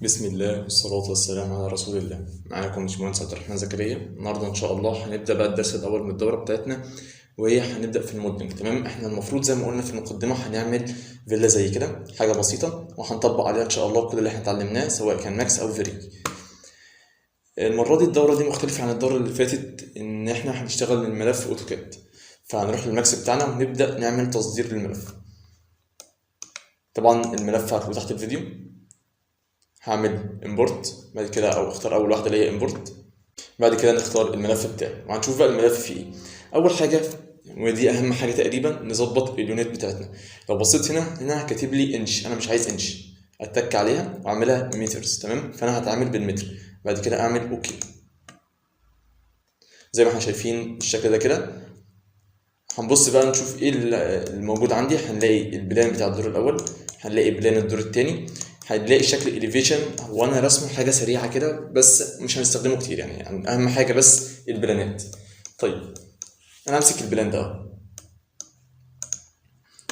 بسم الله والصلاة والسلام على رسول الله. معاكم باشمهندس عبد الرحمن زكريا. النهارده إن شاء الله هنبدأ بقى الدرس الأول من الدورة بتاعتنا، وهي هنبدأ في الموديلنج. تمام، احنا المفروض زي ما قلنا في المقدمة هنعمل فيلا زي كده، حاجة بسيطة، وهنطبق عليها إن شاء الله كل اللي احنا اتعلمناه سواء كان ماكس أو فيري. المرة دي الدورة دي مختلفة عن الدورة اللي فاتت، إن احنا هنشتغل من ملف أوتوكاد، فهنروح للماكس بتاعنا ونبدأ نعمل تصدير للملف. طبعا الملف هتلاقوه تحت الفيديو. هعمل امبورت بعد كده، او اختار اول واحده اللي هي امبورت. بعد كده نختار الملف بتاعي وهنشوف بقى الملف فيه ايه. اول حاجه ودي اهم حاجه تقريبا، نظبط اليونت بتاعتنا. لو بصيت هنا كاتب لي انش، انا مش عايز انش، اتك عليها واعملها مترز. تمام، فانا هتعامل بالمتر. بعد كده اعمل اوكي. زي ما احنا شايفين الشكل ده كده. هنبص بقى نشوف ايه الموجود عندي. هنلاقي البلان بتاع الدور الاول، هنلاقي بلان الدور الثاني، هنلاقي شكل الاليفيشن. هو انا رسمه حاجه سريعه كده بس مش هنستخدمه كتير، يعني اهم حاجه بس البلانات. طيب انا همسك البلان ده،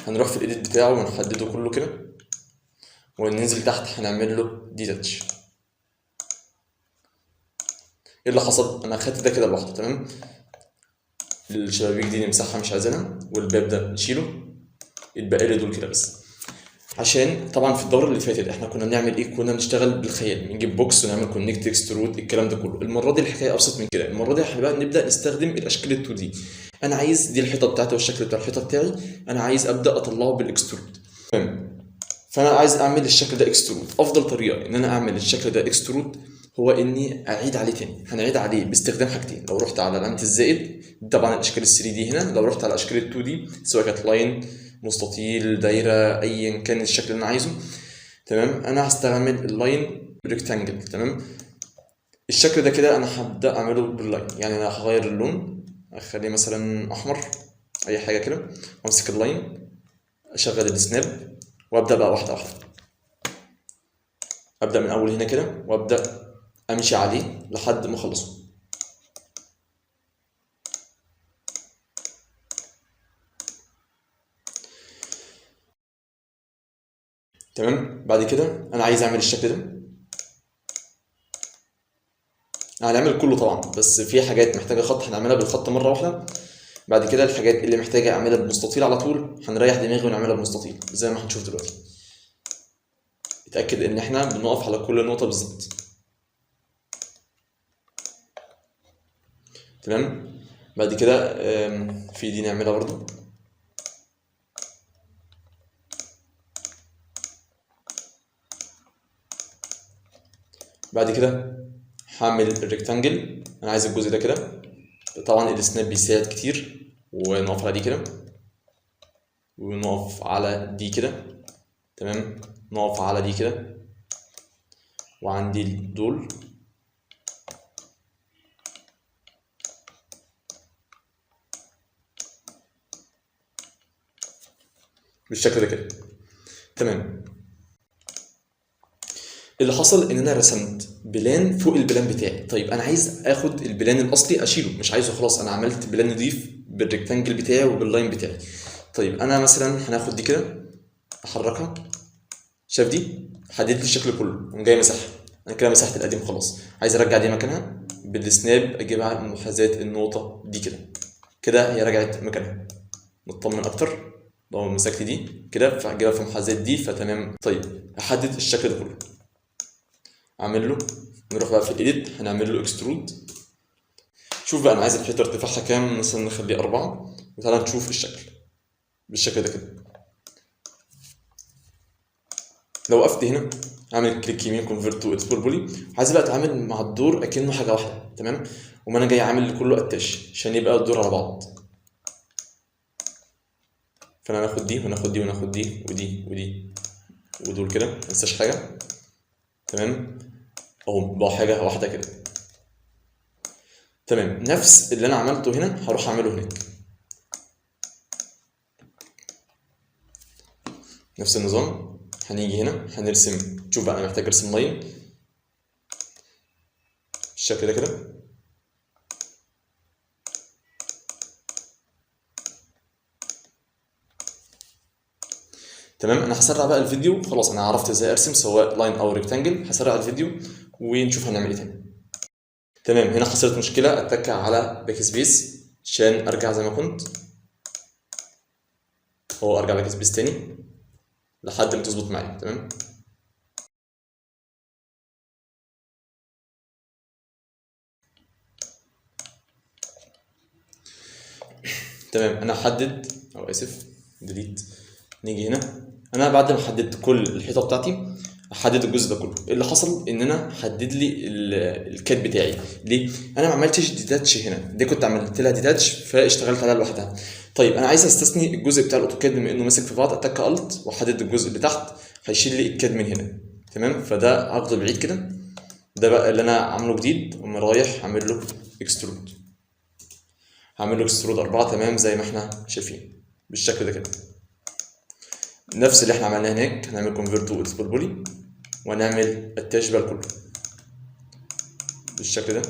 هنروح في الايديت بتاعه ونحدده كله كده، وننزل تحت هنعمل له ديتاتش. ايه اللي حصل؟ انا اخدت ده كده لوحده. تمام، الشبابيك دي نمسحها مش عايزينها، والباب ده نشيله، يتبقى لي دول كده بس. عشان طبعا في الدوره اللي فاتت احنا كنا بنعمل ايه؟ كنا بنشتغل بالخيال، بنجيب بوكس ونعمل كونكت اكسترود الكلام ده كله. المره دي الحكايه ابسط من كده. المره دي احنا بقى نبدا نستخدم الاشكال ال 2 دي. انا عايز دي الحيطه بتاعتي والشكل بتاع الحيطه بتاعي، انا عايز ابدا اطلعه بالاكسترود. تمام، فانا عايز اعمل الشكل ده اكسترود. افضل طريقه ان انا اعمل الشكل ده اكسترود هو اني اعيد عليه تاني. هنعيد عليه باستخدام حاجتين. لو رحت على علامه الزائد دي، طبعا الاشكال ال 3 دي هنا. لو رحت على اشكال ال 2 دي، سواء كانت لاين، مستطيل، دايره، ايا كان الشكل اللي انا عايزه. تمام، انا هستعمل اللاين ريكتانجل. تمام، الشكل ده كده انا هبدا اعمله باللاين. يعني انا هغير اللون، اخليه مثلا احمر، اي حاجه كده، وامسك اللاين، اشغل السناب، وابدا بقى واحده واحده. ابدا من اول هنا كده وابدا امشي عليه لحد ما اخلصه. تمام، بعد كده انا عايز اعمل الشكل ده. هنعمل كله طبعا، بس في حاجات محتاجه خط هنعملها بالخط مره واحده. بعد كده الحاجات اللي محتاجه اعملها بالمستطيل على طول هنريح دماغي ونعملها بالمستطيل زي ما هنشوف دلوقتي. اتاكد ان احنا بنقف على كل نقطه بالظبط. تمام، بعد كده في دي نعملها برضو. بعد كده هعمل الريكتانجل. انا عايز الجزء ده كده. طبعا السناب بيساعد كتير، ونقف على دي كده، ونقف على دي كده. تمام، نقف على دي كده، وعندي دول بالشكل ده كده. تمام، اللي حصل ان انا رسمت بلان فوق البلان بتاعي. طيب انا عايز اخد البلان الاصلي اشيله، مش عايزه خلاص، انا عملت بلان نضيف بالريكتانجل بتاعي وباللاين بتاعي. طيب انا مثلا هناخد دي كده، احركها. شايف دي حددت لي الشكل كله، قوم جاي مسحها. انا كده مسحت القديم خلاص. عايز ارجع دي مكانها بالسناب، اجيبها من محاذاه النقطه دي كده. كده هي رجعت مكانها، نطمن اكتر. لو مسكت دي كده فهجيبها في محاذاه دي فتمام. طيب احدد الشكل ده كله، اعمل له، نروح بقى في الايديت هنعمل له اكسترود. شوف بقى انا عايز الحيطه ارتفاعها كام، مثلا نخليه 4. وتعالى نشوف الشكل بالشكل ده كده. لو وقفت هنا اعمل كليك يمين كونفرت تو اكسبور بولي. عايز بقى اتعامل مع الدور اكنه حاجه واحده. تمام، وما انا جاي عامل لكله اتاش عشان يبقى الدور على بعض. فانا هناخد دي وناخد دي وناخد دي ودي ودي ودول كده، ما ننساش حاجه. تمام، اهو بقى حاجه واحده كده. تمام، نفس اللي انا عملته هنا هروح اعمله هناك. نفس النظام، هنيجي هنا هنرسم. شوف بقى انا محتاج ارسم لاين بالشكل ده كده. تمام. انا هسرع بقى الفيديو، خلاص انا عرفت ازاي ارسم سواء لاين او ريكتانجل. هسرع الفيديو ونشوف هنعمل ايه تاني. تمام. هنا حصلت مشكله، اتك على باك سبيس عشان ارجع زي ما كنت، هو ارجع باك سبيس تاني لحد ما تظبط معايا. تمام. تمام. انا هحدد، او اسف ديليت، نيجي هنا. انا بعد ما حددت كل الحيطه بتاعتي احدد الجزء ده كله. اللي حصل ان انا حدد لي الكات بتاعي. ليه؟ انا ما عملتش ديتاتش هنا، دي كنت عملت لها ديتاتش فاشتغلت عليها لوحدها. طيب انا عايز استثني الجزء بتاع الاوتوكاد بما انه ماسك في بعض، اتك الت واحدد الجزء اللي تحت هيشيل لي الكاد من هنا. تمام. فده هاخده بعيد كده. ده بقى اللي انا عامله جديد، وما رايح اعمل له اكسترود. هعمل له اكسترود 4. تمام. زي ما احنا شايفين بالشكل ده كده. نفس اللي احنا عملناه هناك هنعمل كونفيرت تو اكسبورت بولي وهنعمل اتاش بقى كله بالشكل ده.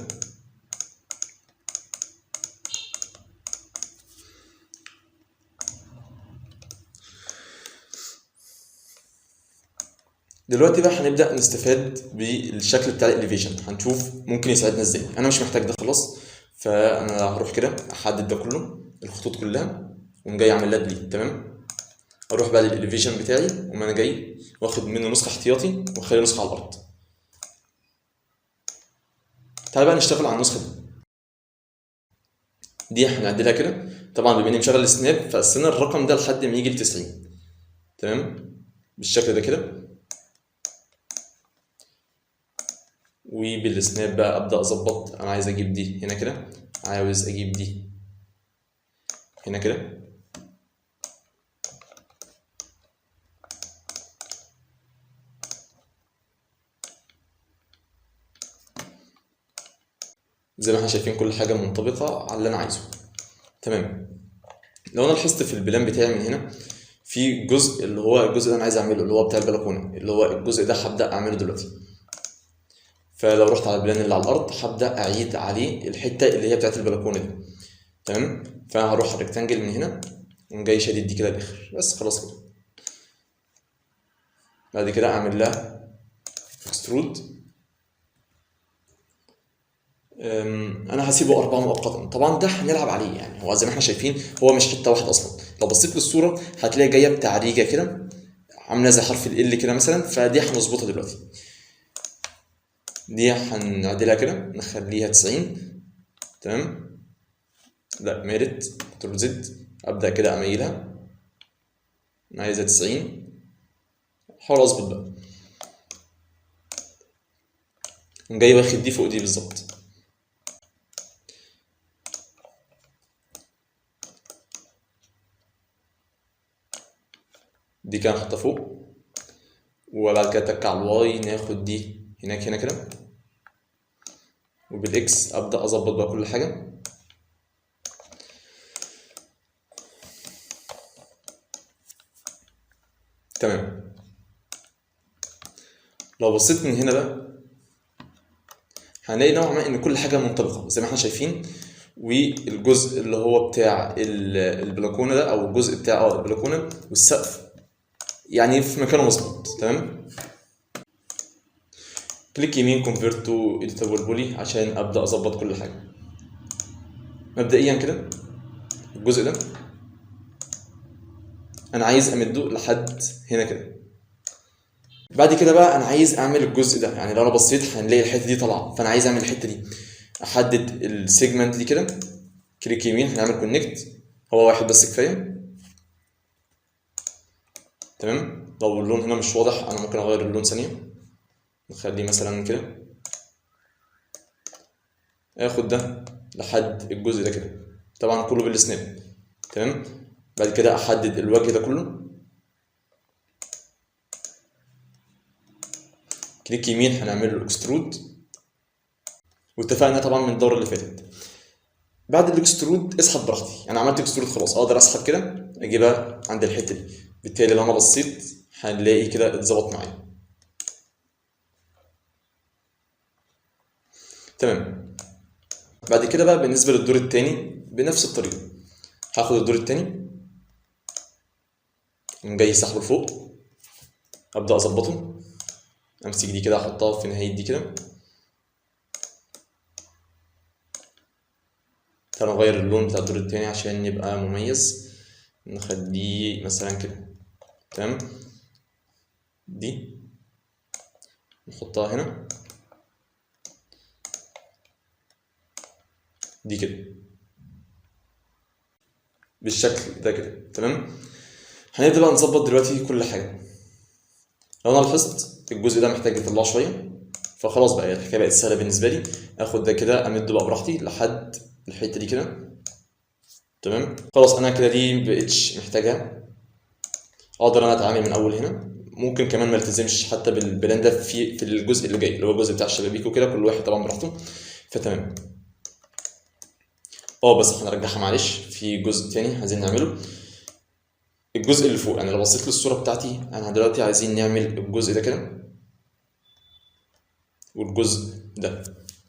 دلوقتي بقى هنبدا نستفاد بالشكل بتاع الاليفيشن، هنشوف ممكن يساعدنا ازاي. انا مش محتاج ده خلاص، فانا هروح كده احدد ده كله، الخطوط كلها، وقوم جاي اعمل لها ديليت. تمام. اروح بقى للاليفيشن بتاعي، وما انا جاي واخد منه نسخه احتياطي واخلي نسخه على الارض. تعال بقى نشتغل على النسخه دي هنعدلها كده. طبعا بما اني مشغل السناب فقسمنا الرقم ده لحد ما يجي ل 90. تمام. بالشكل ده كده. وبالسناب بقى ابدا اظبط، انا عايز اجيب دي هنا كده، عاوز اجيب دي هنا كده. زي ما احنا شايفين كل حاجه منطبقه على اللي انا عايزه. تمام. لو انا لاحظت في البلان بتاعي من هنا في جزء اللي هو الجزء اللي انا عايز اعمله، اللي هو بتاع البلكونه، اللي هو الجزء ده هبدا اعمله دلوقتي. فلو رحت على البلان اللي على الارض هبدا اعيد عليه الحته اللي هي بتاعت البلكونه دي. تمام. فانا هروح على الريكتانجل من هنا وقوم جاي شادد دي كده للاخر، بس خلاص كده. بعد كده اعمل لها اكسترود. انا هسيبه 4 مؤقتا. طبعا ده هنلعب عليه، يعني هو زي ما احنا شايفين هو مش حته واحده اصلا. لو بصيت للصوره هتلاقي جايه بتعريجه كده عامله زي حرف ال كده مثلا، فدي هنظبطها دلوقتي. دي هنعدلها كده نخليها 90. تمام. لا ميرت كنترول زد، ابدا كده اميلها، انا عايزها 90. احاول اظبط بقى، جاي واخد دي فوق دي بالظبط. دي كده نحطها فوق، وبعد كده اتك على الواي ناخد دي هناك هنا كده، وبالاكس ابدا اظبط بقى كل حاجه. تمام. لو بصيت من هنا بقى هنلاقي نوعا ما ان كل حاجه منطبقه زي ما احنا شايفين، والجزء اللي هو بتاع البلكونه ده، او الجزء بتاع البلكونه والسقف يعني في مكانه مظبوط. تمام. كليك يمين كونفيرت تو اديتابل بولي عشان ابدا اظبط كل حاجه. مبدئيا كده الجزء ده انا عايز امده لحد هنا كده. بعد كده بقى انا عايز اعمل الجزء ده، يعني لو انا بصيت هنلاقي الحته دي طالعه، فانا عايز اعمل الحته دي. احدد السيجمنت دي كده، كليك يمين هنعمل كونكت، هو واحد بس كفايه. تمام. لو اللون هنا مش واضح انا ممكن اغير اللون ثانيه، نخليه مثلا كده. اخد ده لحد الجزء ده كده، طبعا كله بالسناب. تمام. بعد كده احدد الوجه ده كله، كليك يمين هنعمل له اكسترود، واتفقنا طبعا من الدوره اللي فاتت بعد الاكسترود اسحب براحتي. انا عملت اكسترود خلاص، اقدر اسحب كده اجيبها عند الحته دي، بالتالي لو انا بصيت هنلاقي كده اتظبط معايا. تمام. بعد كده بقى بالنسبه للدور الثاني بنفس الطريقه، هاخد الدور الثاني أقوم جاي سحبه لفوق، ابدا اظبطه، امسك دي كده احطها في نهايه دي كده. تعالوا نغير اللون بتاع الدور التاني عشان يبقى مميز، نخليه مثلا كده. تمام، دي نحطها هنا، دي كده بالشكل ده كده. تمام، هنبدا بقى نظبط دلوقتي كل حاجه. لو انا لاحظت الجزء ده محتاج يطلع شويه، فخلاص بقى الحكايه بقت سهله بالنسبه لي. اخد ده كده امده بقى براحتي لحد الحته دي كده. تمام، خلاص انا كده دي مبقتش محتاجها، اقدر انا اتعامل من اول هنا. ممكن كمان ما التزمش حتى بالبلان ده في الجزء اللي جاي، اللي هو الجزء بتاع الشبابيك وكده، كل واحد طبعا براحته. فتمام، بس هنرجعها معلش في جزء تاني عايزين نعمله. الجزء اللي فوق، انا لو بصيت للصوره بتاعتي، انا دلوقتي عايزين نعمل الجزء ده كده والجزء ده،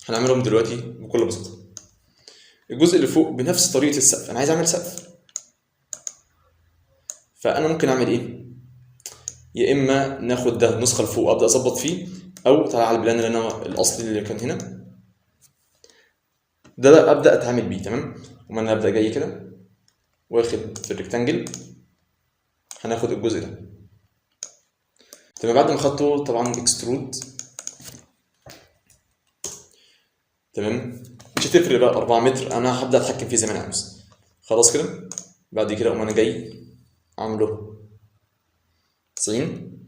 هنعملهم دلوقتي بكل بساطه. الجزء اللي فوق بنفس طريقه السقف، انا عايز اعمل سقف، فانا ممكن اعمل ايه؟ يا اما ناخد ده نسخه لفوق ابدا اظبط فيه، او تعالى على البلان اللي انا الاصلي اللي كان هنا ده ابدا اتعامل بيه. تمام، وما انا ابدا جاي كده واخد في الريكتانجل، هناخد الجزء ده. تمام، بعد ما خدته طبعا اكسترود. تمام، مش هتفرق بقى 4 متر، انا هبدا اتحكم فيه زي ما انا عاوز. خلاص كده، بعد كده اقوم انا جاي عامله 90.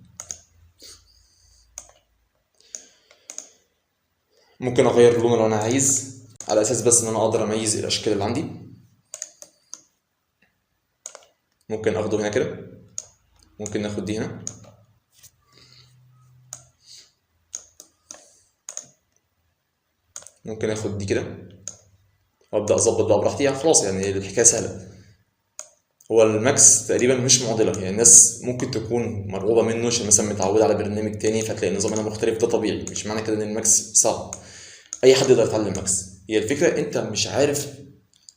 ممكن اغير لونه لو انا عايز، على اساس بس ان انا اقدر اميز الاشكال اللي عندي. ممكن اخده هنا كده، ممكن ناخد دي هنا، ممكن اخد دي كده، وابدا اظبط بقى براحتي. يعني خلاص يعني الحكايه سهله. هو الماكس تقريبا مش معضله، يعني الناس ممكن تكون مرغوبه منه عشان مثلا متعوده على برنامج تاني فتلاقي النظام هنا مختلف، ده طبيعي، مش معنى كده ان الماكس صعب. اي حد يقدر يتعلم ماكس، هي الفكره انت مش عارف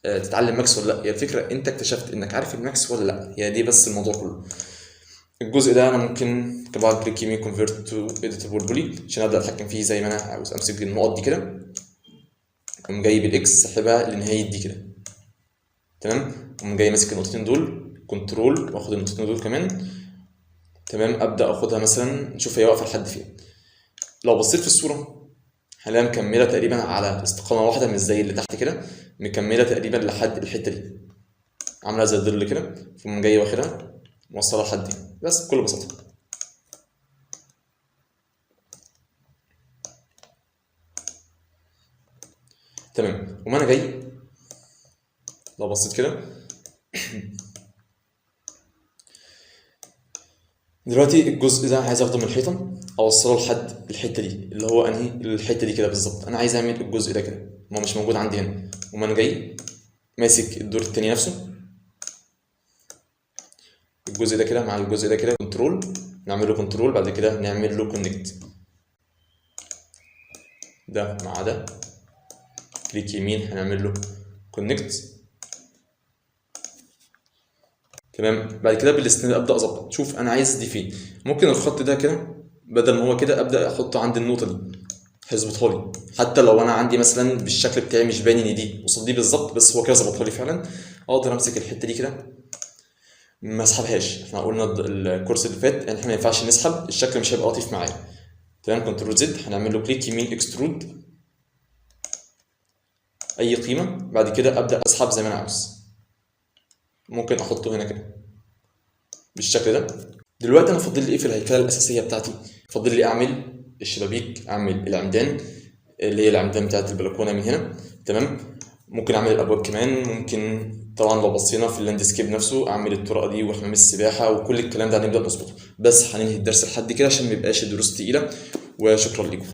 تتعلم ماكس ولا لا، هي الفكره انت اكتشفت انك عارف الماكس ولا لا، هي دي بس الموضوع كله. الجزء ده انا ممكن طبعا كليك يمين كونفيرت تو اديتابل بولي عشان ابدا اتحكم فيه زي ما انا عاوز. امسك النقط دي كده، اقوم جاي بالاكس سحبها لنهايه دي كده. تمام، اقوم جاي ماسك النقطتين دول كنترول، واخد النقطتين دول كمان. تمام، ابدا اخدها مثلا نشوف هي واقفه لحد فين. لو بصيت في الصوره هلاقيها مكمله تقريبا على استقامه واحده، مش زي اللي تحت كده، مكمله تقريبا لحد الحته دي، عامله زي الظل كده، فقوم جاي واخدها موصلها لحد دي بس بكل بساطه. تمام، وما انا جاي لو بصيت كده دلوقتي الجزء ده عايز اخده من الحيطه اوصله لحد الحته دي، اللي هو انهي الحته دي كده بالظبط. انا عايز اعمل الجزء ده كده، ما هو مش موجود عندي هنا. وما انا جاي ماسك الدور التاني نفسه، الجزء ده كده مع الجزء ده كده كنترول، نعمل له كنترول، بعد كده نعمل له كونكت، ده مع ده كليك يمين هنعمل له كونكت. تمام، بعد كده بالاستناد ابدا اظبط، شوف انا عايز دي فين. ممكن الخط ده كده بدل ما هو كده ابدا احطه عند النقطه دي، هيظبطها لي. حتى لو انا عندي مثلا بالشكل بتاعي مش باين ان دي قصاد دي بالظبط، بس هو كده ظبطها لي فعلا. اقدر امسك الحته دي كده ما اسحبهاش، احنا قلنا الكورس اللي فات ان احنا ما ينفعش نسحب، الشكل مش هيبقى لطيف معايا. تمام، كنترول زد هنعمل له كليك يمين اكسترود اي قيمه، بعد كده ابدا اسحب زي ما انا عاوز. ممكن احطه هنا كده بالشكل ده. دلوقتي انا فاضل لي ايه في الهيكله الاساسيه بتاعتي؟ فاضل لي اعمل الشبابيك، اعمل العمدان اللي هي العمدان بتاعت البلكونه من هنا. تمام، ممكن اعمل الابواب كمان، ممكن طبعا لو بصينا في اللاندسكيب نفسه اعمل الطرقه دي وحمام السباحه وكل الكلام ده هنبدا نظبطه. بس هننهي الدرس لحد كده عشان ما يبقاش الدروس تقيله، وشكرا لكم.